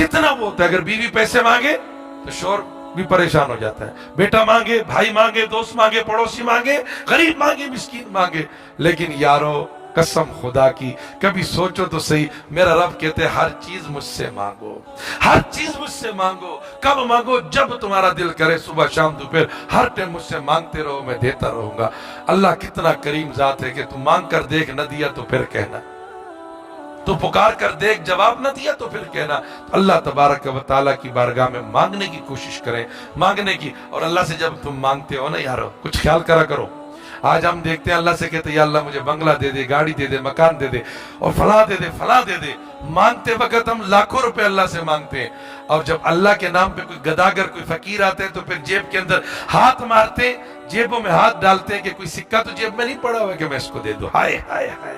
कितना वो होता है, अगर बीवी पैसे मांगे तो शोर भी परेशान हो जाता है, बेटा मांगे, भाई मांगे, दोस्त मांगे, पड़ोसी मांगे, गरीब मांगे, मिस्कीन मांगे। लेकिन यारो कसम खुदा की, कभी सोचो तो सही, मेरा रब कहते हैं हर चीज मुझसे मांगो, हर चीज मुझसे मांगो। कब मांगो? जब तुम्हारा दिल करे, सुबह शाम दोपहर, हर टाइम मुझसे मांगते रहो, मैं देता रहूंगा। अल्लाह कितना करीम जात है कि तू मांग कर देख, न दिया तो फिर कहना, तो पुकार कर देख, जवाब न दिया तो फिर कहना। तो अल्लाह तबारक व तआला की बारगाह में मांगने की कोशिश करें, मांगने की। और अल्लाह से जब तुम मांगते हो ना यारो, कुछ ख्याल करा करो। आज हम देखते हैं अल्लाह से कहते हैं या अल्लाह मुझे बंगला दे दे, गाड़ी दे दे, मकान दे दे, और फला दे दे, फला दे दे। मांगते वक्त हम लाखों रुपए अल्लाह से मांगते हैं, और जब अल्लाह के नाम पे कोई गदागर, कोई फकीर आते हैं तो फिर जेब के अंदर हाथ मारते, जेबों में हाथ डालते हैं कि कोई सिक्का तो जेब में नहीं पड़ा हुआ कि मैं इसको दे दूं। हाय हाय हाय,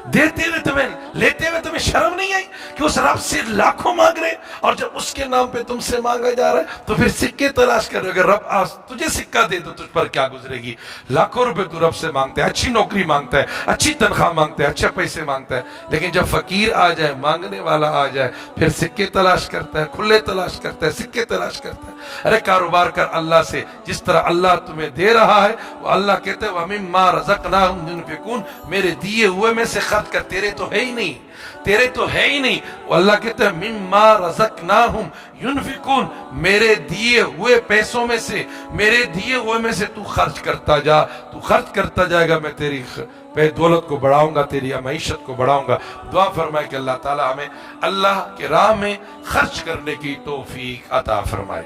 देते हुए तुम्हें, लेते हुए तुम्हें शर्म नहीं आई कि उस रब से लाखों मांग रहे, और जब उसके नाम पे तुमसे मांगा जा रहा है तो फिर सिक्के तलाश कर रहे हो। अगर रब आज तुझे सिक्का दे तो तुझ पर क्या गुजरेगी। लाखों रुपए तू रब से मांगता है, अच्छी नौकरी मांगता है, अच्छी तनख्वाह मांगता है, अच्छे पैसे मांगता है, लेकिन जब फकीर आ जाए, मांगने वाला आ जाए, फिर सिक्के तलाश करता है, खुले तलाश करता है, सिक्के तलाश करता है। अरे कारोबार कर अल्लाह से, जिस तरह अल्लाह तुम्हें दे रहा है, वो अल्लाह कहते हैं वमिम्मा रज़क़नाहुम युनफ़िक़ून, मेरे दिए हुए में से खर्च कर, तेरे तो है ही नहीं, तेरे तो है ही नहीं। वो अल्लाह कहते हैं मिम्मा रज़क़नाहुम युनफ़िक़ून, मेरे दिए हुए पैसों में से, मेरे दिए हुए में से तू खर्च करता जा, तू खर्च करता जाएगा, मैं तेरी दौलत को बढ़ाऊंगा, तेरी मईशत को बढ़ाऊंगा। दुआ फरमाए कि अल्लाह ताला हमें अल्लाह के राह में खर्च करने की तौफीक अता फरमाए।